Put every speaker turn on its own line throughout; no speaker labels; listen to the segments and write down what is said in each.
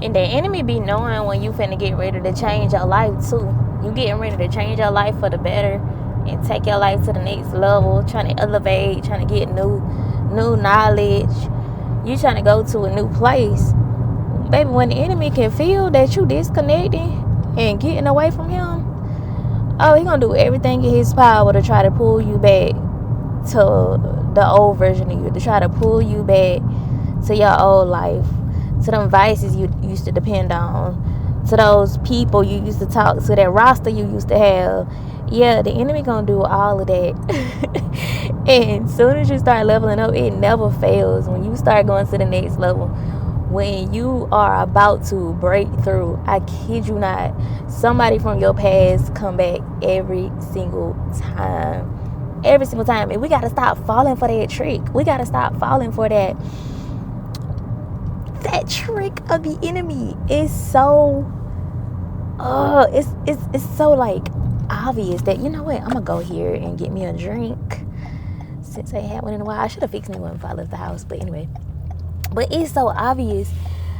And the enemy be knowing when you finna get ready to change your life too. You getting ready to change your life for the better and take your life to the next level, trying to elevate, trying to get new knowledge. You trying to go to a new place. Baby, when the enemy can feel that you disconnecting and getting away from him, oh, he gonna do everything in his power to try to pull you back to the old version of you, to try to pull you back to your old life, to them vices you used to depend on, to those people you used to talk to, that roster you used to have. Yeah, the enemy gonna do all of that. And as soon as you start leveling up, it never fails. When you start going to the next level, when you are about to break through, I kid you not, somebody from your past come back every single time. Every single time. And we got to stop falling for that trick. We got to stop falling for that trick of the enemy. It's so it's so like obvious that, you know what, I'm gonna go here and get me a drink since I ain't had one in a while. I should have fixed me one before I left the house, but anyway. But it's so obvious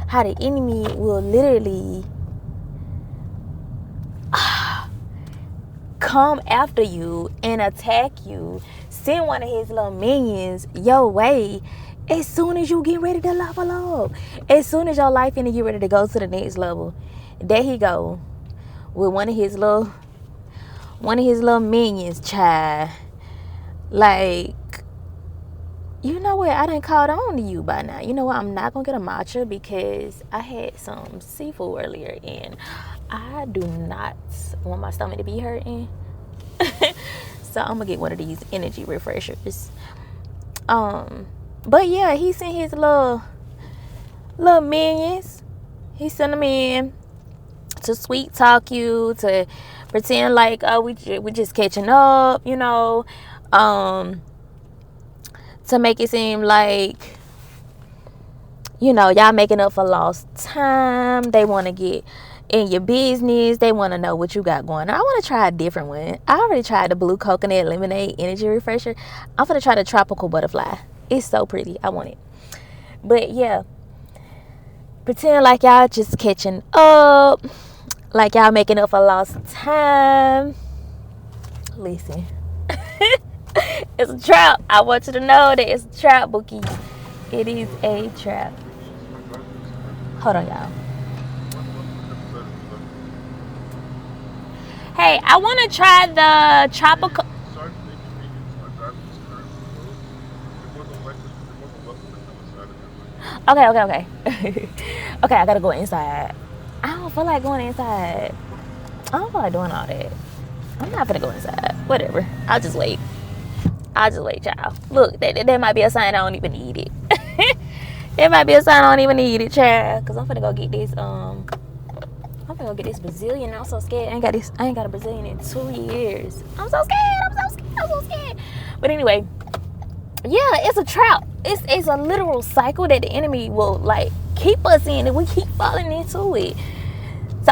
how the enemy will literally come after you and attack you, send one of his little minions your way as soon as you get ready to level up. As soon as your life finna get ready to go to the next level, there he go with one of his little minions, child. Like, you know what? I done caught on to you by now. You know what? I'm not gonna get a matcha because I had some seafood earlier and I do not want my stomach to be hurting. So I'm gonna get one of these energy refreshers. But yeah, he sent his little minions. He sent them in to sweet talk you, to pretend like, oh, we just catching up, you know. To make it seem like, you know, y'all making up for lost time. They want to get in your business. They want to know what you got going on. I want to try a different one. I already tried the blue coconut lemonade energy refresher. I'm going to try the tropical butterfly. It's so pretty. I want it. But yeah, pretend like y'all just catching up, like y'all making up for lost time. Listen. It's a trap. I want you to know that it's a trap, Bookie. It is a trap. Hold on, y'all. Hey, I want to try the tropical. Okay. Okay, I gotta go inside. I don't feel like going inside. I don't feel like doing all that. I'm not gonna go inside. Whatever. I'll just wait, y'all. Look, that might be a sign I don't even need it. That might be a sign I don't even need it, child. Cause I'm finna go get this. I'm finna go get this Brazilian. I'm so scared. I ain't got a Brazilian in 2 years. I'm so scared. But anyway, yeah, it's a trap. It's a literal cycle that the enemy will like keep us in, and we keep falling into it. So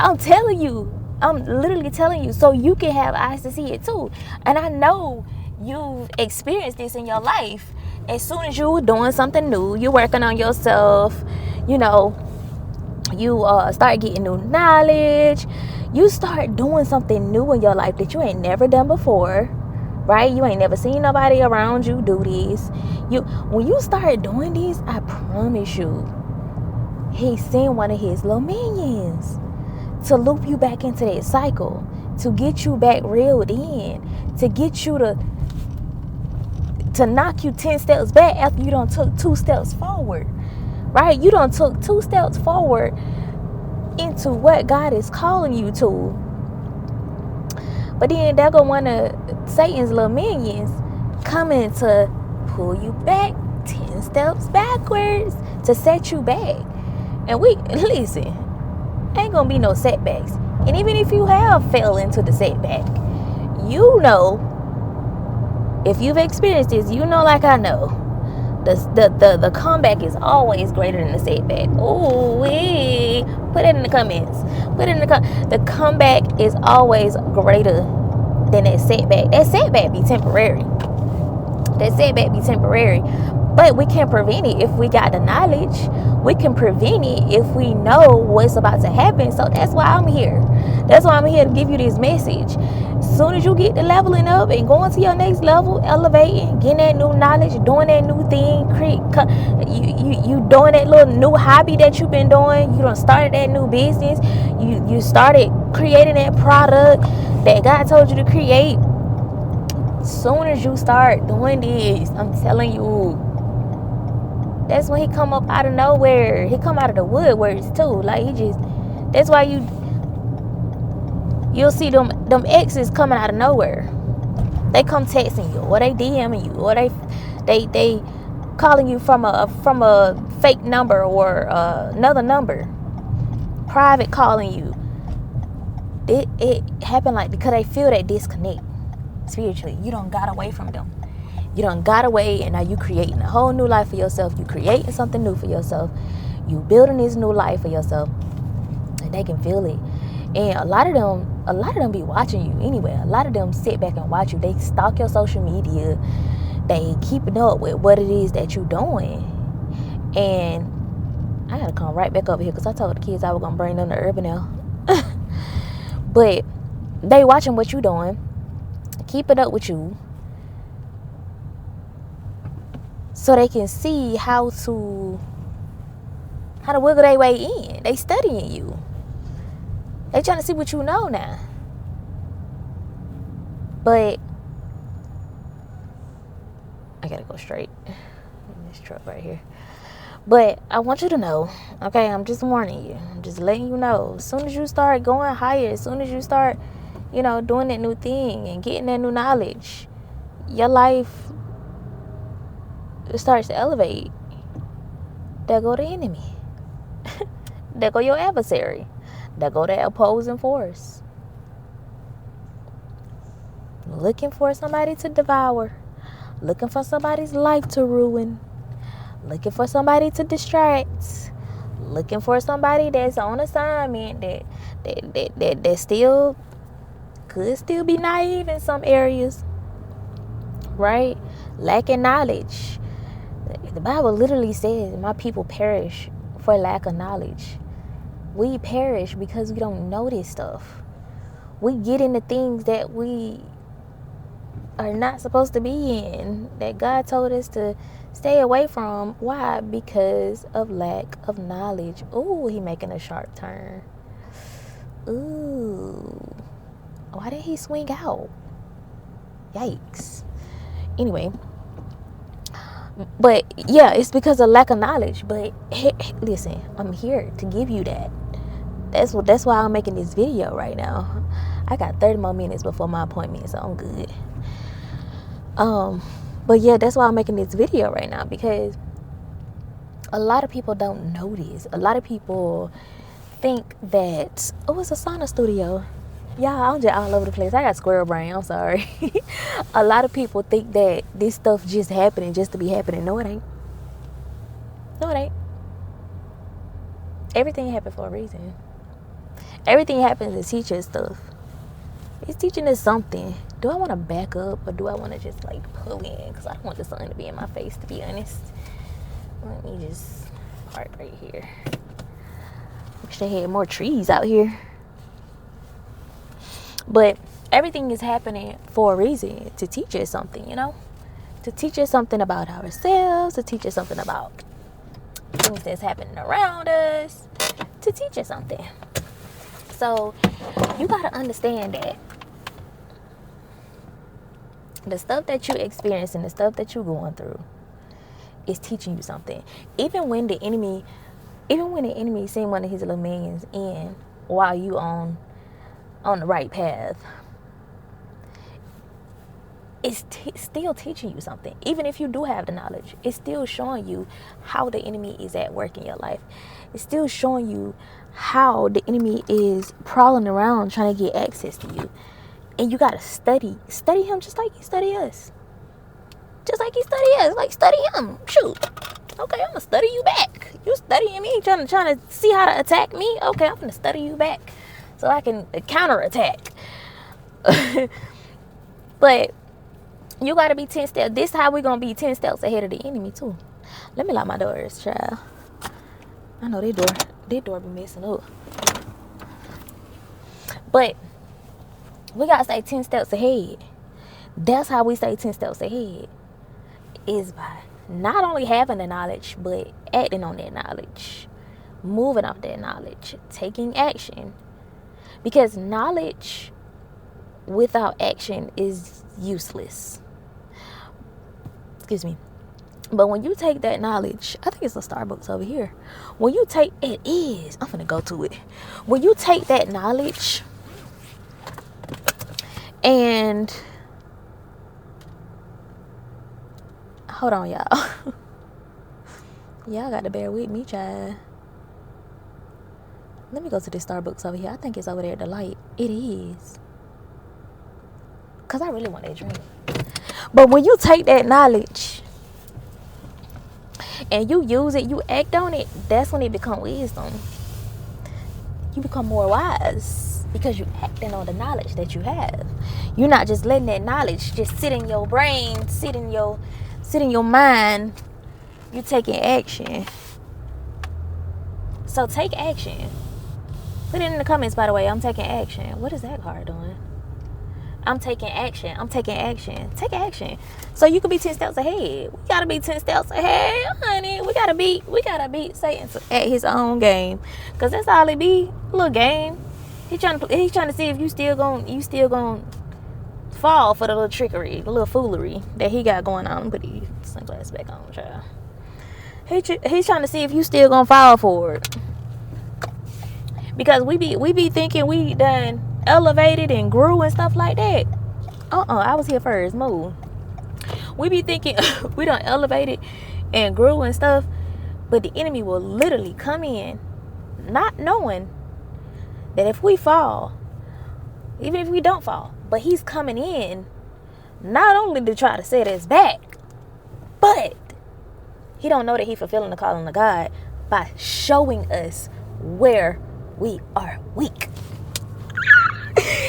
I'm literally telling you, so you can have eyes to see it too. And I know you've experienced this in your life. As soon as you're doing something new, you're working on yourself, you know, you start getting new knowledge, you start doing something new in your life that you ain't never done before, right? You ain't never seen nobody around you do this. When you start doing this, I promise you, he sent one of his little minions to loop you back into that cycle, to get you back reeled in, to get you to knock you 10 steps back after you done took 2 steps forward, right? You done took 2 steps forward into what God is calling you to. But then there go one of Satan's little minions coming to pull you back 10 steps backwards, to set you back. And listen, ain't gonna be no setbacks. And even if you have fell into the setback, you know, if you've experienced this, you know, like I know, the comeback is always greater than the setback. Oh, put it in the comments. The comeback is always greater than that setback. That setback be temporary. But we can prevent it if we got the knowledge. We can prevent it if we know what's about to happen. So that's why I'm here. That's why I'm here to give you this message. As soon as you get the leveling up and going to your next level, elevating, getting that new knowledge, doing that new thing, you doing that little new hobby that you've been doing, you done started that new business, you started creating that product that God told you to create. As soon as you start doing this, I'm telling you, that's when he come up out of nowhere. He come out of the woodworks too. Like, he just, that's why you'll see them exes coming out of nowhere. They come texting you, or they DMing you, or they calling you from a fake number or another number, private calling you. It happened like because they feel that disconnect spiritually. You done got away from them. You done got away, and now you creating a whole new life for yourself. You creating something new for yourself. You building this new life for yourself, and they can feel it. And a lot of them be watching you anyway. A lot of them sit back and watch you. They stalk your social media. They keeping up with what it is that you doing. And I gotta come right back over here because I told the kids I was gonna bring them to Urban now. But they watching what you doing, keeping up with you, so they can see how to wiggle their way in. They studying you. They trying to see what you know now. But I gotta go straight in this truck right here. But I want you to know, okay, I'm just warning you. I'm just letting you know. As soon as you start going higher, as soon as you start, doing that new thing and getting that new knowledge, your life starts to elevate. There go the enemy. There go your adversary. There go that opposing force. Looking for somebody to devour. Looking for somebody's life to ruin. Looking for somebody to distract. Looking for somebody that's on assignment that still could still be naive in some areas. Right? Lacking knowledge. The Bible literally says, my people perish for lack of knowledge. We perish because we don't know this stuff. We get into things that we are not supposed to be in, that God told us to stay away from. Why? Because of lack of knowledge. Ooh, he making a sharp turn. Ooh. Why did he swing out? Yikes. Anyway. But yeah, it's because of lack of knowledge. But hey, listen, I'm here to give you that. That's why I'm making this video right now. I got 30 more minutes before my appointment, so I'm good. But yeah, that's why I'm making this video right now, because a lot of people don't know this. A lot of people think that, oh, it's a sauna studio. Y'all, I'm just all over the place. I got squirrel brain. I'm sorry. A lot of people think that this stuff just happening just to be happening. No, it ain't. No, it ain't. Everything happened for a reason. Everything happens to teach us stuff. It's teaching us something. Do I want to back up, or do I want to just like pull in? Because I don't want the sun to be in my face, to be honest. Let me just park right here. Wish they had more trees out here. But everything is happening for a reason, to teach us something, to teach us something about ourselves, to teach us something about things that's happening around us, to teach us something. So you got to understand that the stuff that you're experiencing, the stuff that you're going through, is teaching you something. Even when the enemy send one of his little minions in while you on the right path, it's still teaching you something. Even if you do have the knowledge, it's still showing you how the enemy is at work in your life. It's still showing you how the enemy is prowling around trying to get access to you. And you gotta study him just like he study us. Just like he study us, like study him. Shoot. Okay, I'm gonna study you back. You studying me, trying to see how to attack me. Okay, I'm gonna study you back so I can counterattack. But you gotta be 10 steps. This is how we're gonna be 10 steps ahead of the enemy too. Let me lock my doors, child. I know their door be messing up. But we gotta stay 10 steps ahead. That's how we stay 10 steps ahead. Is by not only having the knowledge, but acting on that knowledge. Moving off that knowledge. Taking action. Because knowledge without action is useless. Excuse me. But when you take that knowledge, I think it's a Starbucks over here. When you take, it is, I'm finna go to it. When you take that knowledge and, hold on y'all. Y'all got to bear with me, child. Let me go to this Starbucks over here. I think it's over there at the light. It is. Because I really want that drink. But when you take that knowledge and you use it, you act on it, that's when it becomes wisdom. You become more wise because you're acting on the knowledge that you have. You're not just letting that knowledge just sit in your brain, sit in your mind. You're taking action. So take action. Put it in the comments, by the way. I'm taking action. What is that card doing? I'm taking action. I'm taking action. Take action. So you can be 10 steps ahead. We gotta be 10 steps ahead, honey. We gotta beat Satan at his own game. Cause that's all it be. A little game. He's trying to see if you still gonna fall for the little trickery, the little foolery that he got going on. Put these sunglasses back on, child. He's trying to see if you still gonna fall for it. Because we be thinking we done elevated and grew and stuff like that. I was here first. Move. We be thinking we done elevated and grew and stuff, but the enemy will literally come in not knowing that if we fall, even if we don't fall, but he's coming in not only to try to set us back, but he don't know that he's fulfilling the calling of God by showing us where we are weak.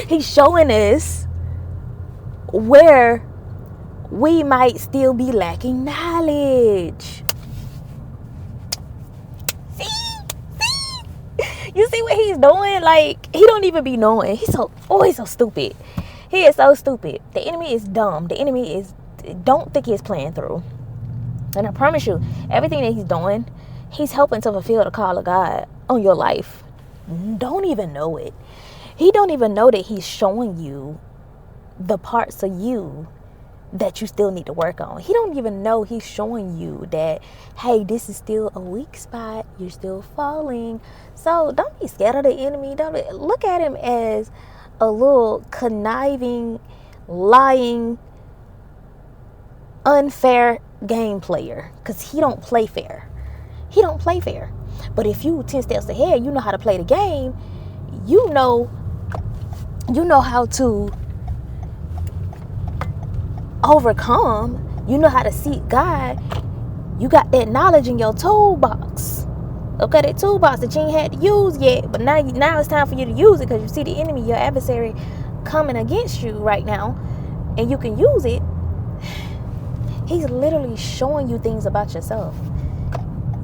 He's showing us where we might still be lacking knowledge. See? You see what he's doing? Like, he don't even be knowing. He's so stupid. He is so stupid. The enemy is dumb. The enemy don't think he's playing through. And I promise you, everything that he's doing, he's helping to fulfill the call of God on your life. Don't even know it. He don't even know that he's showing you the parts of you that you still need to work on. He don't even know he's showing you that, hey, this is still a weak spot. You're still falling. So don't be scared of the enemy. Look at him as a little conniving, lying, unfair game player. Because he don't play fair. He don't play fair. But if you 10 steps ahead, you know how to play the game. You know how to overcome. You know how to seek God. You got that knowledge in your toolbox. Okay, that toolbox that you ain't had to use yet, but now it's time for you to use it because you see the enemy, your adversary, coming against you right now, and you can use it. He's literally showing you things about yourself.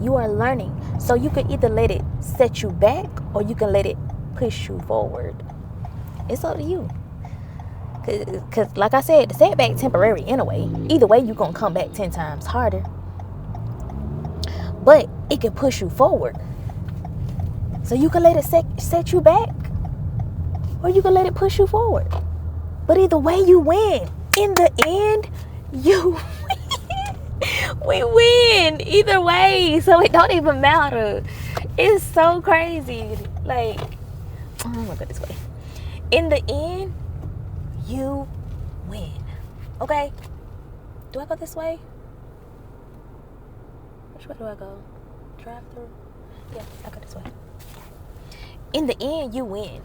You are learning. So you can either let it set you back or you can let it push you forward. It's up to you. Because like I said, the setback temporary anyway. Either way, you're going to come back 10 times harder. But it can push you forward. So you can let it set you back or you can let it push you forward. But either way, you win. In the end, you win. We win either way. So it don't even matter. It's so crazy. Like, I'm going to go this way. In the end, you win. Okay? Do I go this way? Which way do I go? Drive through? Yeah, I go this way. In the end, you win.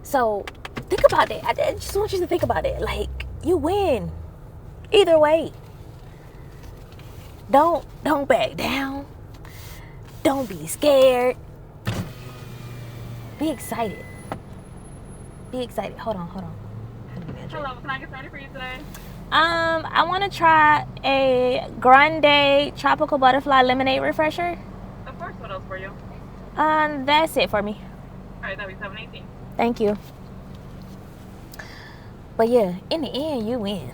So, think about that. I just want you to think about it. Like, you win. Either way. Don't back down. Don't be scared. Be excited. Be excited. Hold on.
Hello, can I get started for you today?
I want to try a grande tropical butterfly lemonade refresher.
Of course. What else for you?
That's it for me.
All right, that'll be $7.18.
Thank you. But yeah, in the end, you win.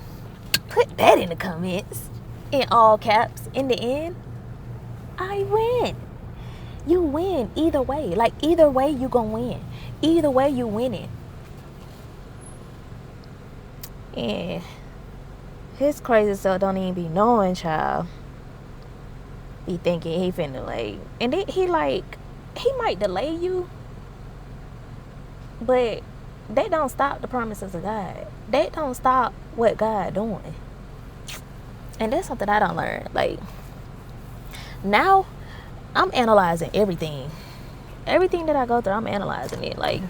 Put that in the comments. In all caps. In the end, I win. You win either way. Like, either way, you gonna win. Either way, you winning. Yeah. His crazy self don't even be knowing, child. Be thinking he finna, like... And then he might delay you. But that don't stop the promises of God. That don't stop what God doing. And that's something I don't learn. Like, now, I'm analyzing everything. Everything that I go through, I'm analyzing it. Like,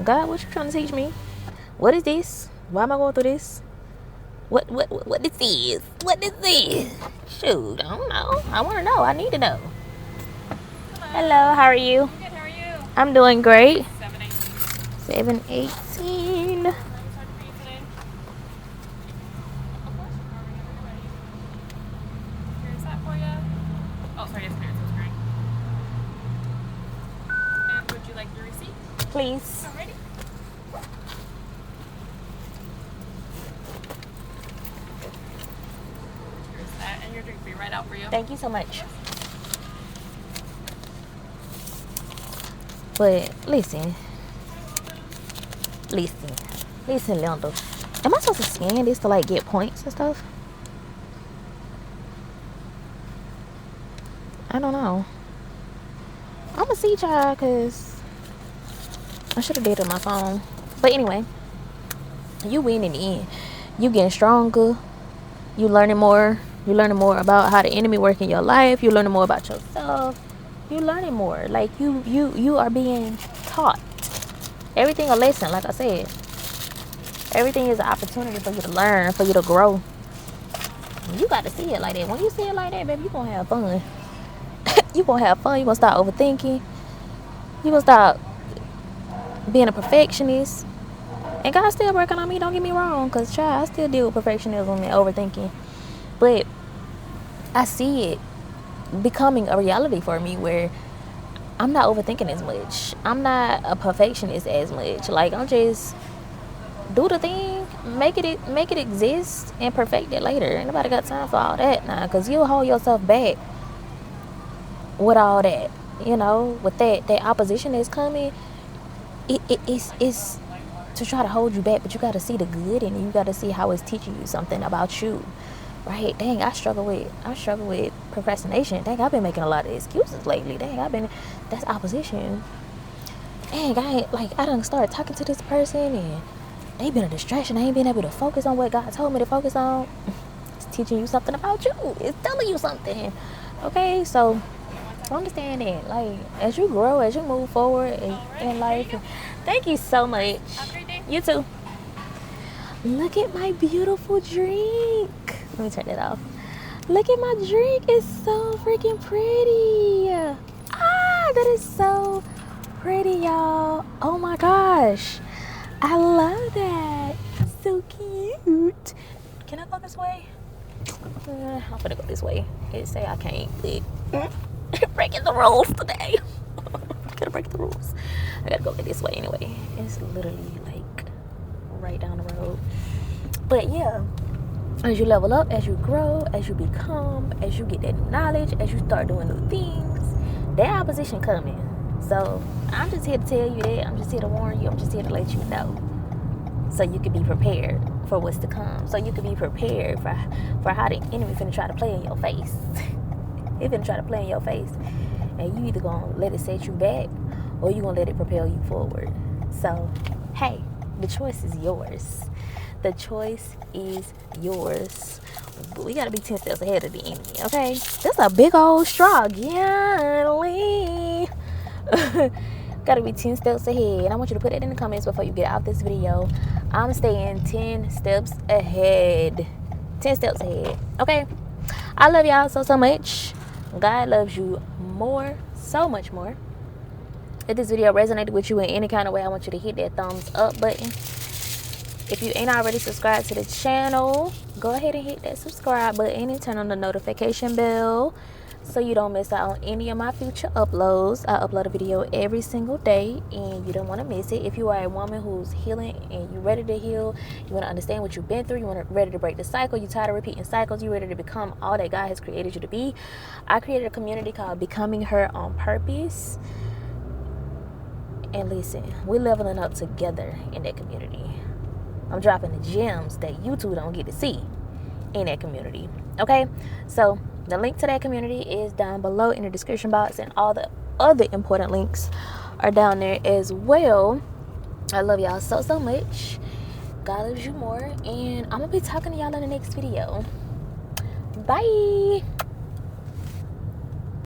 God, what you trying to teach me? What is this? Why am I going through this? What this is? What this is? Shoot, I don't know. I want to know. I need to know. Hello, how are you?
Good, how are you?
I'm doing great.
7.18.
7:18.
Here's that for you. Oh, sorry, yes, here's the screen. And would you like your receipt?
Please.
Alrighty. Here's that, and your drink will be right out for you.
Thank you so much. But listen, Linda. Am I supposed to scan this to like get points and stuff? I don't know. I'ma see y'all, cause I should have did it on my phone. But anyway, you win in the end. You getting stronger. You learning more. You learning more about how the enemy work in your life. You learning more about yourself. You learning more. Like you are being taught. Everything a lesson, like I said. Everything is an opportunity for you to learn, for you to grow. You got to see it like that. When you see it like that, baby, you gonna have fun. You gonna have fun. You gonna start overthinking. You gonna start being a perfectionist. And God's still working on me, don't get me wrong, because child, I still deal with perfectionism and overthinking. But I see it becoming a reality for me where I'm not overthinking as much. I'm not a perfectionist as much. Like, I'm just do the thing, make it exist, and perfect it later. Ain't nobody got time for all that now, because you'll hold yourself back with all that. You know, with that opposition that's coming, it's to try to hold you back, but you got to see the good in it. You got to see how it's teaching you something about you, right? Dang, I struggle with procrastination. Dang, I've been making a lot of excuses lately. Dang, that's opposition. Dang, I done started talking to this person and they been a distraction. I ain't been able to focus on what God told me to focus on. It's teaching you something about you. It's telling you something. Okay, so understand that. Like, as you grow, as you move forward in life. Thank you so much.
Have a great day.
You too. Look at my beautiful drink. Let me turn it off. Look at my drink. It's so freaking pretty. That is so pretty, y'all. Oh my gosh. I love that. So cute. Can I go this way? I'm gonna go this way. It say I can't. Breaking the rules today. Gotta break the rules. I gotta go this way anyway. It's literally like right down the road. But yeah, as you level up, as you grow, as you become, as you get that new knowledge, as you start doing new things, that opposition coming. So I'm just here to tell you that. I'm just here to warn you. I'm just here to let you know, so you can be prepared for what's to come. So you can be prepared for how the enemy finna try to play in your face. He finna try to play in your face, and you either gonna let it set you back, or you gonna let it propel you forward. So hey, the choice is yours. The choice is yours. But we gotta be 10 steps ahead of the enemy, okay? That's a big old straw. Golly. Gotta be 10 steps ahead. And I want you to put it in the comments before you get out this video. I'm staying 10 steps ahead. 10 steps ahead, okay? I love y'all so much. God loves you more, so much more. If this video resonated with you in any kind of way, I want you to hit that thumbs up button. If you ain't already subscribed to the channel, go ahead and hit that subscribe button and turn on the notification bell so you don't miss out on any of my future uploads. I upload a video every single day and you don't want to miss it. If you are a woman who's healing and you're ready to heal, you want to understand what you've been through, ready to break the cycle, you're tired of repeating cycles, you're ready to become all that God has created you to be, I created a community called Becoming Her on Purpose. And listen, we're leveling up together in that community. I'm dropping the gems that you two don't get to see in that community. Okay, so the link to that community is down below in the description box, and all the other important links are down there as well. I love y'all so much. God loves you more, and I'm gonna be talking to y'all in the next video. Bye.